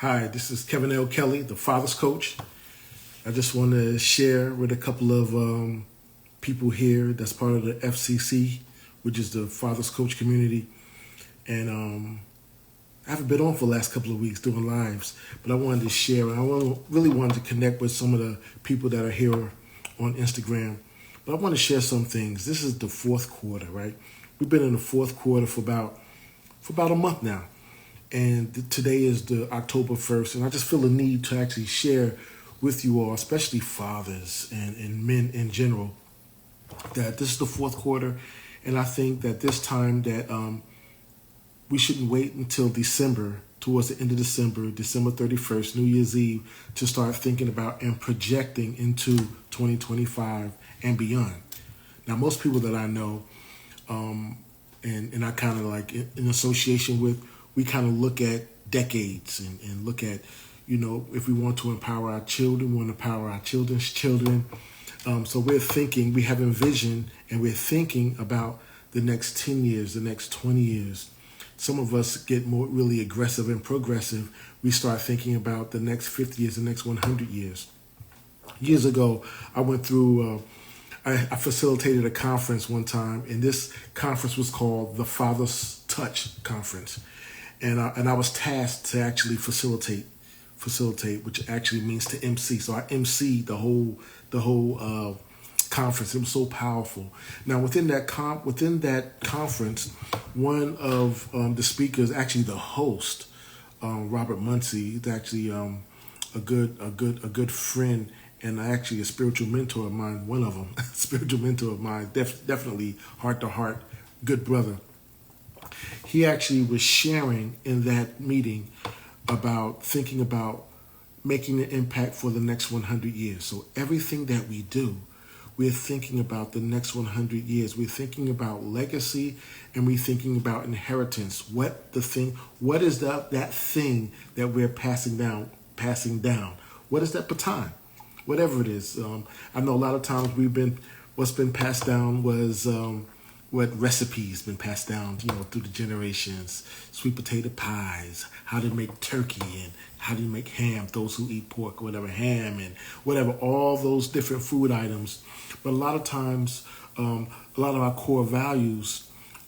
Hi, this is Kevin L. Kelly, the Father's Coach. I just want to share with a couple of people here that's part of the FCC, which is the Father's Coach community. And I haven't been on for the last couple of weeks doing lives, but I wanted to share, and really wanted to connect with some of the people that are here on Instagram. But I want to share some things. This is the fourth quarter, right? We've been in the fourth quarter for about a month now. And today is the October 1st, and I just feel the need to actually share with you all, especially fathers and men in general, that this is the fourth quarter, and I think that this time that we shouldn't wait until December, towards the end of December 31st, New Year's Eve, to start thinking about and projecting into 2025 and beyond. Now, most people that I know, and I kind of like in association with, we kind of look at decades and look at, if we want to empower our children, we want to empower our children's children. So we have envisioned, and we're thinking about the next 10 years, the next 20 years. Some of us get more really aggressive and progressive. We start thinking about the next 50 years, the next 100 years. Years ago, I went through, I facilitated a conference one time, and this conference was called the Father's Touch Conference. And I was tasked to actually facilitate, which actually means to MC. So I MC'd the whole conference. It was so powerful. Now within that conference, one of the speakers, actually the host, Robert Muncie, is actually a good friend, and actually a spiritual mentor of mine. One of them, spiritual mentor of mine, definitely heart to heart, good brother. He actually was sharing in that meeting about thinking about making an impact for the next 100 years. So everything that we do, we're thinking about the next 100 years. We're thinking about legacy, and we're thinking about inheritance. What is that thing that we're passing down? What is that baton? Whatever it is. I know a lot of times what's been passed down was what recipes been passed down, through the generations. Sweet potato pies, how to make turkey, and how do you make ham, those who eat pork, whatever, ham, and whatever, all those different food items. But a lot of times, a lot of our core values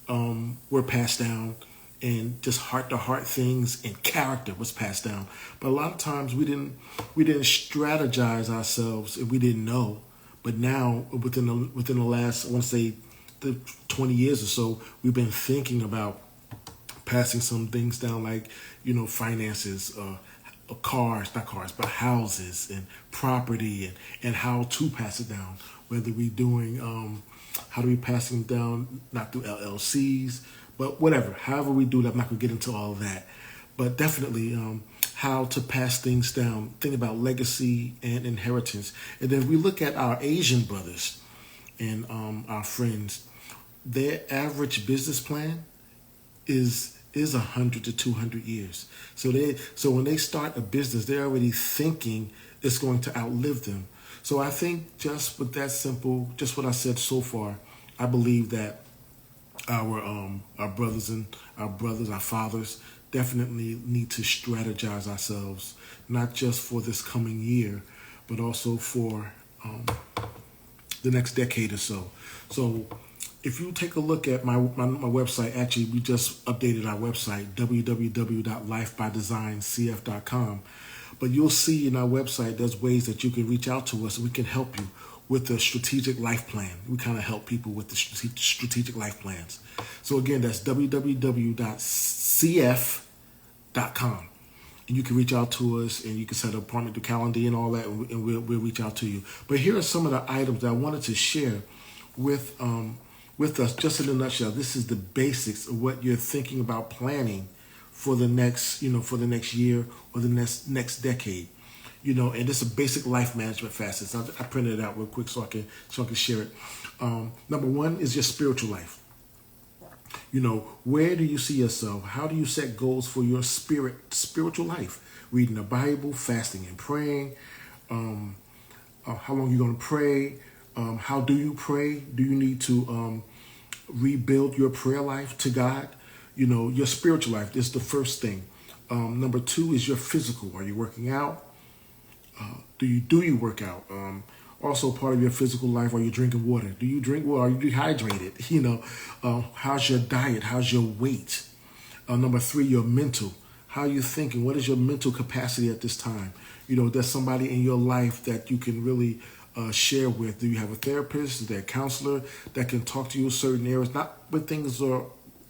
were passed down, and just heart-to-heart things and character was passed down. But a lot of times we didn't strategize ourselves if we didn't know. But now, within the last, I want to say, the 20 years or so, we've been thinking about passing some things down, like, finances, not cars, but houses and property, and how to pass it down. Whether we're doing, how do we pass them down, not through LLCs, but whatever, however we do that. I'm not going to get into all of that. But definitely how to pass things down, think about legacy and inheritance. And then we look at our Asian brothers and our friends. Their average business plan is 100 to 200 years. So when they start a business, they're already thinking it's going to outlive them. So I think just with that simple, just what I said so far, I believe that our brothers, our fathers, definitely need to strategize ourselves, not just for this coming year, but also for the next decade or so. So if you take a look at my website, actually, we just updated our website, www.lifebydesignCF.com. But you'll see in our website, there's ways that you can reach out to us, and we can help you with the strategic life plan. We kind of help people with the strategic life plans. So again, that's www.cf.com. And you can reach out to us, and you can set an appointment to Calendly and all that, and we'll reach out to you. But here are some of the items that I wanted to share with us, just in a nutshell. This is the basics of what you're thinking about planning for the next, for the next year or the next decade. And this is a basic life management facets. I printed it out real quick so I can share it. Number one is your spiritual life. Where do you see yourself? How do you set goals for your spiritual life? Reading the Bible, fasting and praying. How long are you going to pray? How do you pray? Do you need to rebuild your prayer life to God? Your spiritual life is the first thing. Number two is your physical. Are you working out? Do you work out? Also, part of your physical life, are you drinking water? Do you drink water? Are you dehydrated? How's your diet? How's your weight? Number three, your mental. How are you thinking? What is your mental capacity at this time? There's somebody in your life that you can really share with. Do you have a therapist? Is there a counselor that can talk to you in certain areas? Not when things are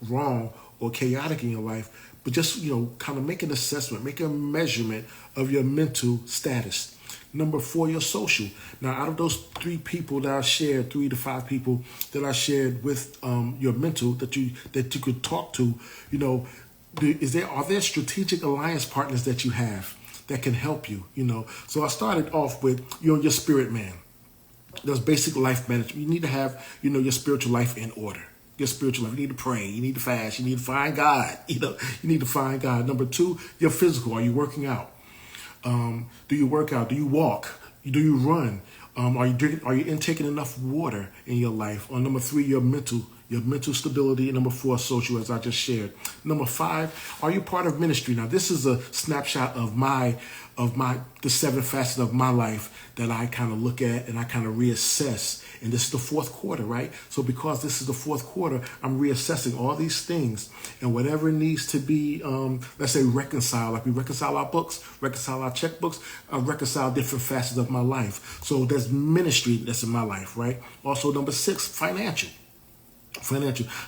wrong or chaotic in your life, but just, kind of make an assessment, make a measurement of your mental status. Number four, your social. Now, out of those 3 to 5 people that I shared with your mental that you could talk to, are there strategic alliance partners that you have that can help you? So I started off with your spirit man. There's basic life management. You need to have your spiritual life in order. Your spiritual life. You need to pray. You need to fast. You need to find God. You need to find God. Number two, your physical. Are you working out? Do you work out? Do you walk? Do you run? Are you drinking? Are you intaking enough water in your life? Or number three, your mental stability. And number four, social, as I just shared. Number five, are you part of ministry? Now, this is a snapshot of the 7 facets of my life that I kind of look at and I kind of reassess. And this is the fourth quarter, right? So because this is the fourth quarter, I'm reassessing all these things and whatever needs to be, let's say, reconciled. Like we reconcile our books, reconcile our checkbooks, reconcile different facets of my life. So there's ministry that's in my life, right? Also, number 6, financial.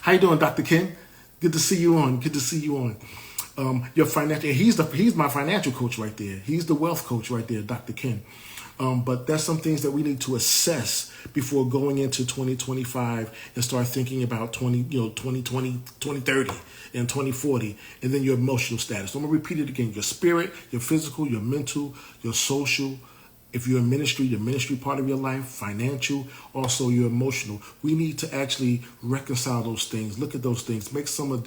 How you doing, Dr. Ken? Good to see you on. Your financial. He's my financial coach right there. He's the wealth coach right there, Dr. Ken. But there's some things that we need to assess before going into 2025 and start thinking about 2020, 2030 and 2040, and then your emotional status. So I'm gonna repeat it again: your spirit, your physical, your mental, your social. If you're in ministry, your ministry part of your life, financial, also your emotional. We need to actually reconcile those things, look at those things, make some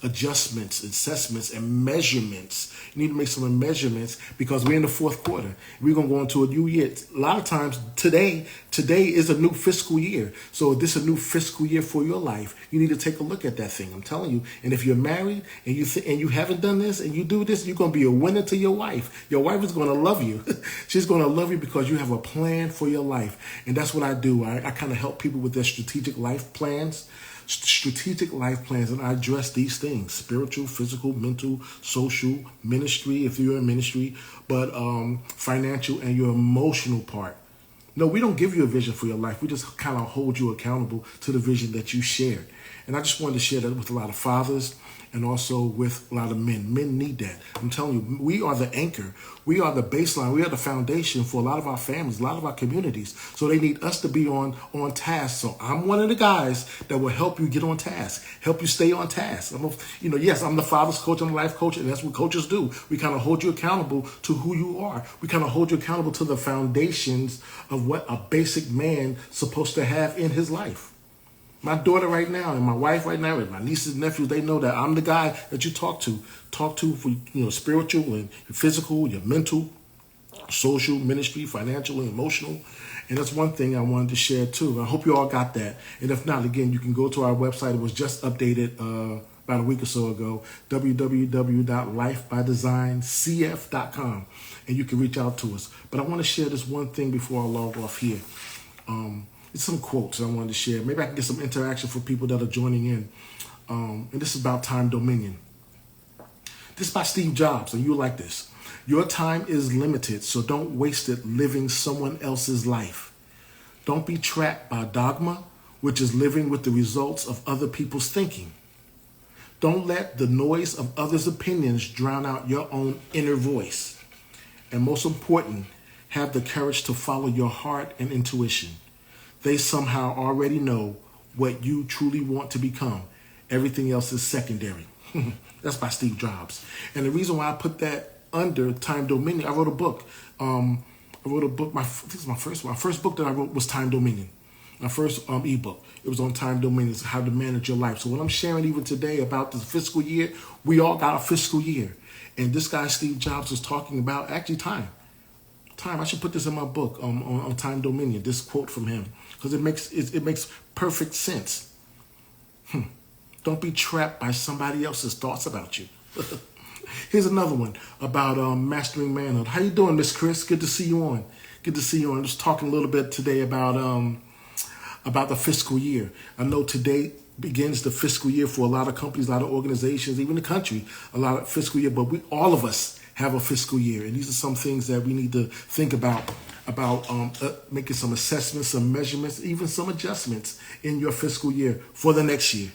adjustments, assessments, and measurements. You need to make some measurements because we're in the fourth quarter. We're going to go into a new year. A lot of times today is a new fiscal year. So if this is a new fiscal year for your life, you need to take a look at that thing. I'm telling you. And if you're married and you haven't done this and you do this, you're going to be a winner to your wife. Your wife is going to love you. She's going to love you because you have a plan for your life. And that's what I do. I kind of help people with their strategic life plans, and I address these things: spiritual, physical, mental, social, ministry, if you're in ministry, but financial and your emotional part. No, we don't give you a vision for your life. We just kind of hold you accountable to the vision that you shared. And I just wanted to share that with a lot of fathers and also with a lot of men. Men need that. I'm telling you, we are the anchor. We are the baseline. We are the foundation for a lot of our families, a lot of our communities. So they need us to be on task. So I'm one of the guys that will help you get on task, help you stay on task. Yes, I'm the father's coach, I'm the life coach, and that's what coaches do. We kind of hold you accountable to who you are. We kind of hold you accountable to the foundations of what a basic man supposed to have in his life. My daughter right now and my wife right now and my nieces and nephews, they know that I'm the guy that you talk to for spiritual and physical, your mental, social, ministry, financial, and emotional. And that's one thing I wanted to share too. I hope you all got that. And if not, again, you can go to our website. It was just updated about a week or so ago, www.lifebydesigncf.com, and you can reach out to us. But I want to share this one thing before I log off here. It's some quotes I wanted to share. Maybe I can get some interaction for people that are joining in. And this is about time dominion. This is by Steve Jobs, and you like this. Your time is limited, so don't waste it living someone else's life. Don't be trapped by dogma, which is living with the results of other people's thinking. Don't let the noise of others' opinions drown out your own inner voice. And most important, have the courage to follow your heart and intuition. They somehow already know what you truly want to become. Everything else is secondary. That's by Steve Jobs. And the reason why I put that under Time Dominion, I wrote a book. This is my first one. My first book that I wrote was Time Dominion. My first ebook. It was on time dominion, how to manage your life. So what I'm sharing even today about this fiscal year, we all got a fiscal year. And this guy, Steve Jobs, was talking about actually time. I should put this in my book on Time Dominion, this quote from him, because it makes perfect sense. Don't be trapped by somebody else's thoughts about you. Here's another one about mastering manhood. How you doing, Miss Chris? Good to see you on. Good to see you on. Just talking a little bit today about the fiscal year. I know today begins the fiscal year for a lot of companies, a lot of organizations, even the country, a lot of fiscal year, but all of us have a fiscal year. And these are some things that we need to think about making some assessments, some measurements, even some adjustments in your fiscal year for the next year.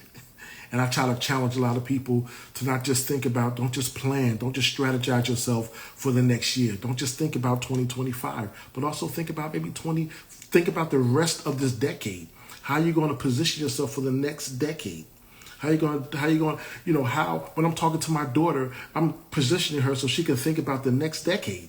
And I try to challenge a lot of people to not just think about, don't just plan, don't just strategize yourself for the next year. Don't just think about 2025, but also think about think about the rest of this decade. How are you going to position yourself for the next decade? How you going, when I'm talking to my daughter, I'm positioning her so she can think about the next decade.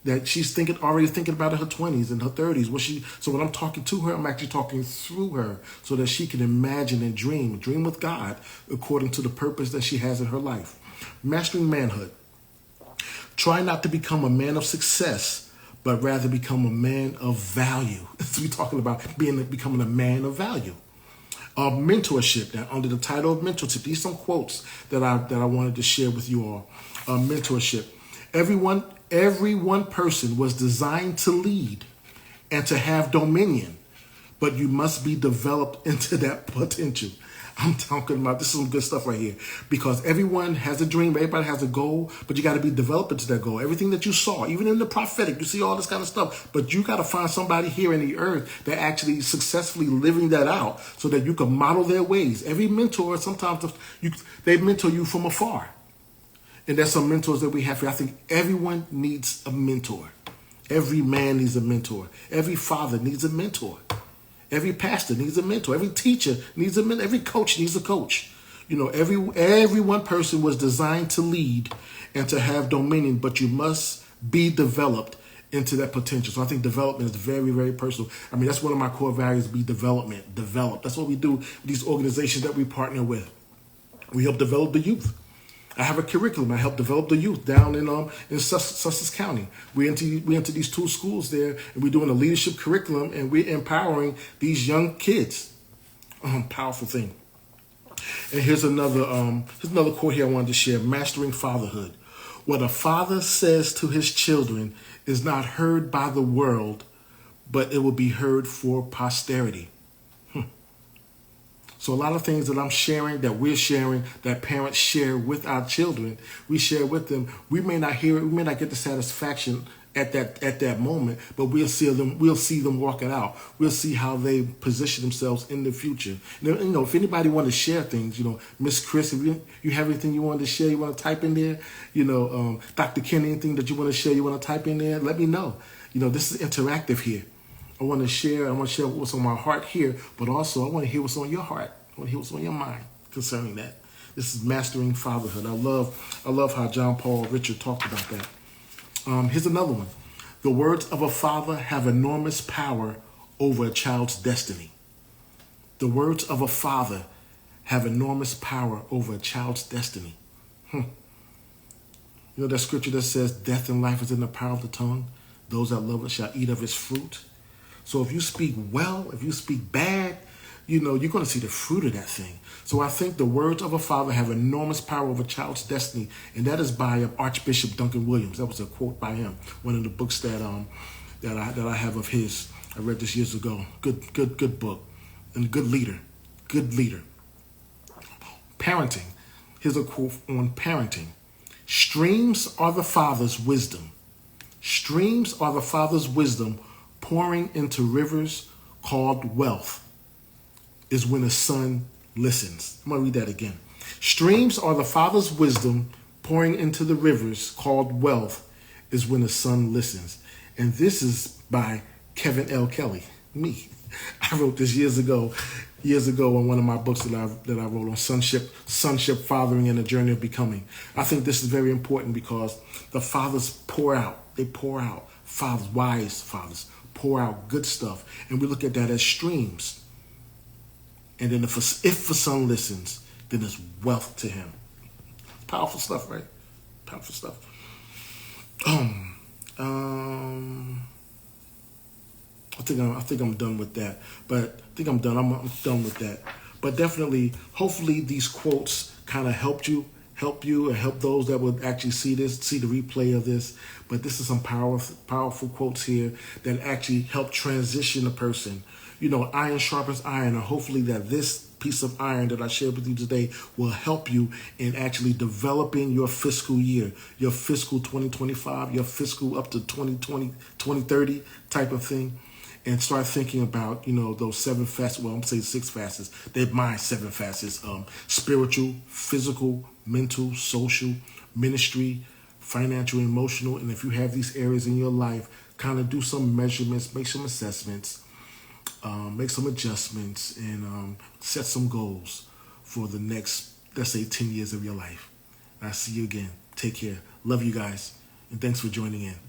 That she's already thinking about in her 20s and her 30s. So when I'm talking to her, I'm actually talking through her so that she can imagine and dream with God according to the purpose that she has in her life. Mastering manhood. Try not to become a man of success, but rather become a man of value. So we're talking about becoming a man of value. Mentorship. Now, under the title of mentorship, these are some quotes that I wanted to share with you all. Mentorship. Every one person was designed to lead and to have dominion, but you must be developed into that potential. I'm talking about, this is some good stuff right here, because everyone has a dream, everybody has a goal, but you got to be developed into that goal. Everything that you saw, even in the prophetic, you see all this kind of stuff, but you got to find somebody here in the earth that actually successfully living that out so that you can model their ways. Every mentor, sometimes they mentor you from afar. And there's some mentors that we have here. I think everyone needs a mentor. Every man needs a mentor. Every father needs a mentor. Every pastor needs a mentor. Every teacher needs a mentor. Every coach needs a coach. Every one person was designed to lead and to have dominion, but you must be developed into that potential. So I think development is very, very personal. I mean, that's one of my core values, be development. Develop. That's what we do with these organizations that we partner with. We help develop the youth. I have a curriculum. I help develop the youth down in Sussex County. We enter these 2 schools there, and we're doing a leadership curriculum, and we're empowering these young kids. Powerful thing. And here's another quote here I wanted to share. Mastering fatherhood. What a father says to his children is not heard by the world, but it will be heard for posterity. So a lot of things that I'm sharing, that we're sharing, that parents share with our children, we share with them. We may not hear it, we may not get the satisfaction at that moment, but we'll see them walk it out. We'll see how they position themselves in the future. If anybody want to share things, Miss Chris, if you have anything you want to share, you want to type in there, Dr. Kenny, anything that you want to share, you want to type in there, let me know. This is interactive here. I want to share what's on my heart here, but also I want to hear what's on your heart. I want to hear what's on your mind concerning that. This is mastering fatherhood. I love how John Paul Richard talked about that. Here's another one. The words of a father have enormous power over a child's destiny. The words of a father have enormous power over a child's destiny. That scripture that says, death and life is in the power of the tongue. Those that love it shall eat of its fruit. So if you speak well, if you speak bad, you're going to see the fruit of that thing. So I think the words of a father have enormous power over a child's destiny. And that is by Archbishop Duncan Williams. That was a quote by him. One of the books that I have of his. I read this years ago. Good book. And good leader. Parenting. Here's a quote on parenting. Streams are the father's wisdom. Streams are the father's wisdom pouring into rivers called wealth is when a son listens. I'm going to read that again. Streams are the father's wisdom pouring into the rivers called wealth is when a son listens. And this is by Kevin L. Kelly, me. I wrote this years ago in one of my books that I wrote on sonship, fathering, and the journey of becoming. I think this is very important because the fathers pour out. They pour out. Fathers, wise fathers, pour out good stuff. And we look at that as streams. And then if the son listens, then it's wealth to him. Powerful stuff, right? Powerful stuff. I think I'm done with that. But I think I'm done with that. But definitely, hopefully these quotes kind of helped you help you and help those that would actually see the replay of this. But this is some powerful quotes here that actually help transition a person. You know, iron sharpens iron, and hopefully that this piece of iron that I shared with you today will help you in actually developing your fiscal year, your fiscal 2025, your fiscal up to 2020, 2030 type of thing. And start thinking about, you know, those 7 facets. Well, I'm saying 6 facets. They're my 7 facets: spiritual, physical, mental, social, ministry, financial, emotional. And if you have these areas in your life, kind of do some measurements, make some assessments, make some adjustments, and set some goals for the next, let's say, 10 years of your life. I'll see you again. Take care. Love you guys. And thanks for joining in.